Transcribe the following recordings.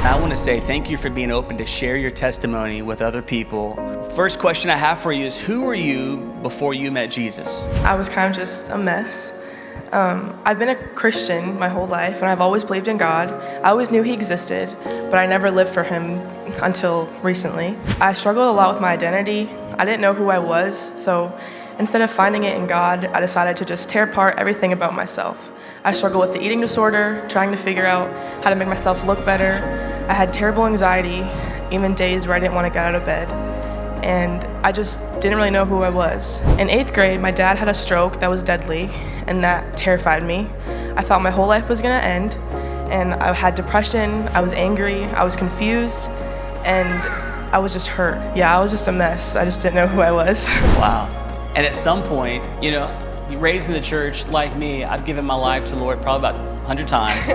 I want to say thank you for being open to share your testimony with other people. First question I have for you is, who were you before you met Jesus? I was kind of just a mess. I've been a Christian my whole life, and I've always believed in God. I always knew He existed, but I never lived for Him until recently. I struggled a lot with my identity. I didn't know who I was, so instead of finding it in God, I decided to just tear apart everything about myself. I struggled with the eating disorder, trying to figure out how to make myself look better. I had terrible anxiety, even days where I didn't want to get out of bed. And I just didn't really know who I was. In 8th grade, my dad had a stroke that was deadly, and that terrified me. I thought my whole life was gonna end, and I had depression, I was angry, I was confused, and I was just hurt. Yeah, I was just a mess. I just didn't know who I was. Wow. And at some point, you raised in the church like me, I've given my life to the Lord probably about 100 times.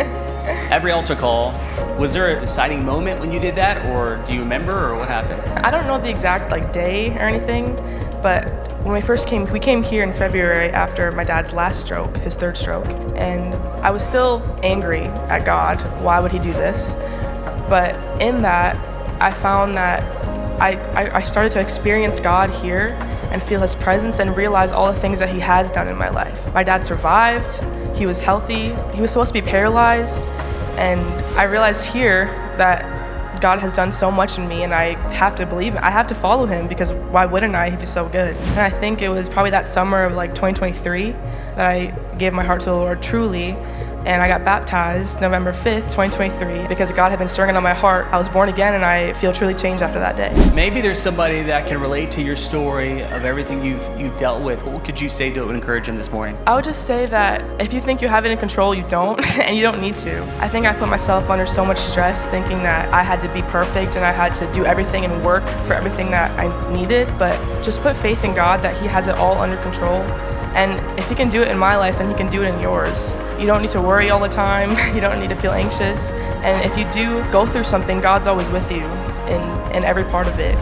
Every altar call. Was there a deciding moment when you did that, or do you remember, or what happened? I don't know the exact day or anything, but when we came here in February after my dad's last stroke, his 3rd stroke, and I was still angry at God. Why would He do this? But in that, I found that I started to experience God here and feel His presence and realize all the things that He has done in my life. My dad survived, he was healthy, he was supposed to be paralyzed, and I realized here that God has done so much in me, and I have to believe it. I have to follow Him, because why wouldn't I if He's so good? And I think it was probably that summer of 2023 that I gave my heart to the Lord truly. And I got baptized November 5th, 2023, because God had been stirring it on my heart. I was born again, and I feel truly changed after that day. Maybe there's somebody that can relate to your story of everything you've dealt with. What could you say to encourage them this morning? I would just say that if you think you have it in control, you don't, and you don't need to. I think I put myself under so much stress thinking that I had to be perfect and I had to do everything and work for everything that I needed, but just put faith in God that He has it all under control. And if He can do it in my life, then He can do it in yours. You don't need to worry all the time. You don't need to feel anxious. And if you do go through something, God's always with you in every part of it.